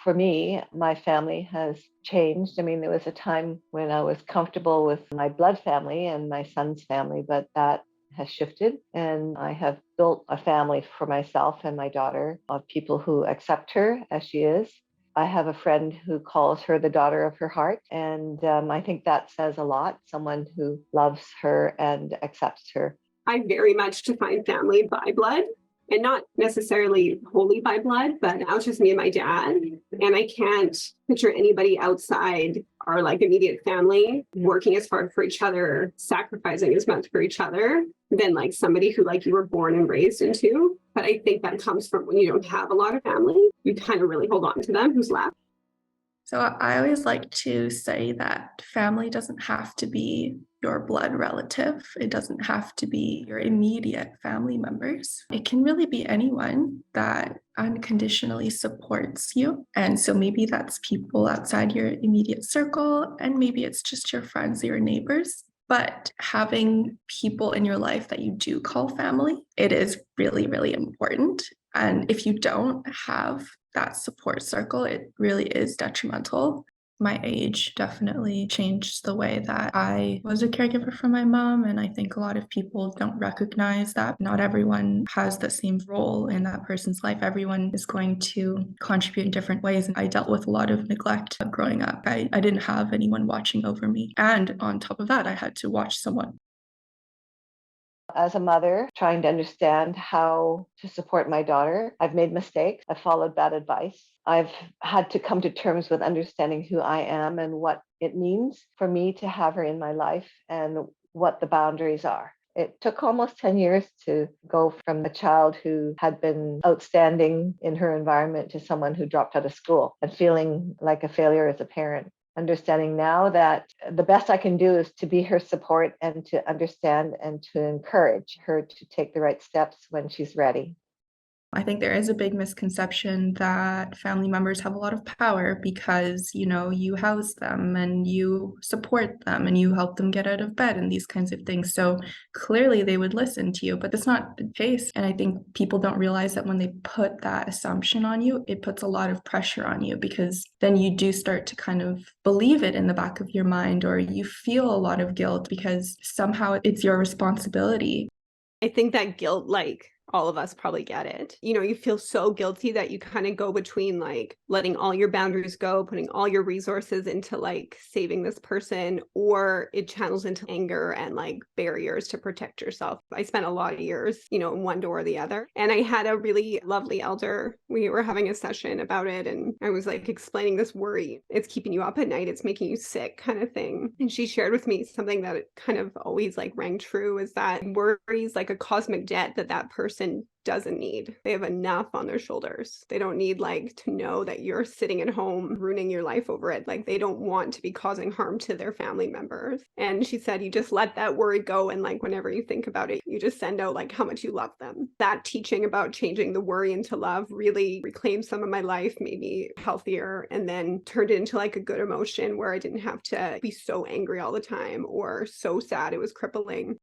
For me, my family has changed. I mean, there was a time when I was comfortable with my blood family and my son's family, but that has shifted. And I have built a family for myself and my daughter of people who accept her as she is. I have a friend who calls her the daughter of her heart. And I think that says a lot, someone who loves her and accepts her. I very much define family by blood and not necessarily wholly by blood, but now it's just me and my dad. And I can't picture anybody outside our like immediate family working as hard for each other, sacrificing as much for each other than like somebody who like you were born and raised into. But I think that comes from when you don't have a lot of family, you kind of really hold on to them who's left. So I always like to say that family doesn't have to be your blood relative. It doesn't have to be your immediate family members. It can really be anyone that unconditionally supports you. And so maybe that's people outside your immediate circle, and maybe it's just your friends or your neighbors. But having people in your life that you do call family, it is really, really important. And if you don't have that support circle, it really is detrimental. My age definitely changed the way that I was a caregiver for my mom. And I think a lot of people don't recognize that not everyone has the same role in that person's life. Everyone is going to contribute in different ways. And I dealt with a lot of neglect growing up. I didn't have anyone watching over me. And on top of that, I had to watch someone. As a mother, trying to understand how to support my daughter, I've made mistakes. I've followed bad advice. I've had to come to terms with understanding who I am and what it means for me to have her in my life and what the boundaries are. It took almost 10 years to go from a child who had been outstanding in her environment to someone who dropped out of school and feeling like a failure as a parent. Understanding now that the best I can do is to be her support and to understand and to encourage her to take the right steps when she's ready. I think there is a big misconception that family members have a lot of power because, you house them and you support them and you help them get out of bed and these kinds of things. So clearly they would listen to you, but that's not the case. And I think people don't realize that when they put that assumption on you, it puts a lot of pressure on you because then you do start to kind of believe it in the back of your mind, or you feel a lot of guilt because somehow it's your responsibility. I think that guilt, like all of us probably get it. You feel so guilty that you kind of go between like letting all your boundaries go, putting all your resources into like saving this person, or it channels into anger and like barriers to protect yourself. I spent a lot of years, in one door or the other. And I had a really lovely elder. We were having a session about it, and I was like explaining this worry. It's keeping you up at night. It's making you sick kind of thing. And she shared with me something that kind of always like rang true, is that worry is like a cosmic debt that person doesn't need. They have enough on their shoulders. They don't need like to know that you're sitting at home ruining your life over it. Like they don't want to be causing harm to their family members. And she said, you just let that worry go. And like whenever you think about it, you just send out like how much you love them. That teaching about changing the worry into love really reclaimed some of my life, made me healthier, and then turned it into like a good emotion where I didn't have to be so angry all the time or so sad it was crippling.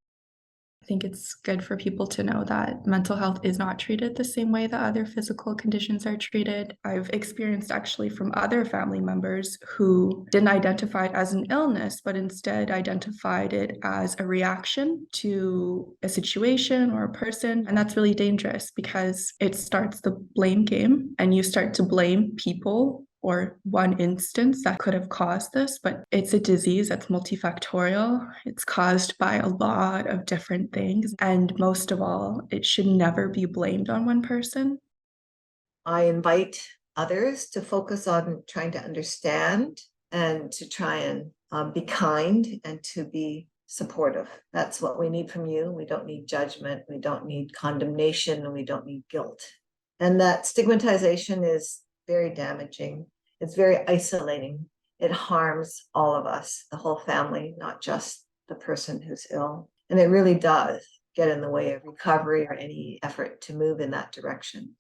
I think it's good for people to know that mental health is not treated the same way that other physical conditions are treated. I've experienced actually from other family members who didn't identify it as an illness, but instead identified it as a reaction to a situation or a person. And that's really dangerous because it starts the blame game and you start to blame people or one instance that could have caused this, but it's a disease that's multifactorial. It's caused by a lot of different things. And most of all, it should never be blamed on one person. I invite others to focus on trying to understand and to try and be kind and to be supportive. That's what we need from you. We don't need judgment. We don't need condemnation. And we don't need guilt. And that stigmatization is very damaging. It's very isolating. It harms all of us, the whole family, not just the person who's ill. And it really does get in the way of recovery or any effort to move in that direction.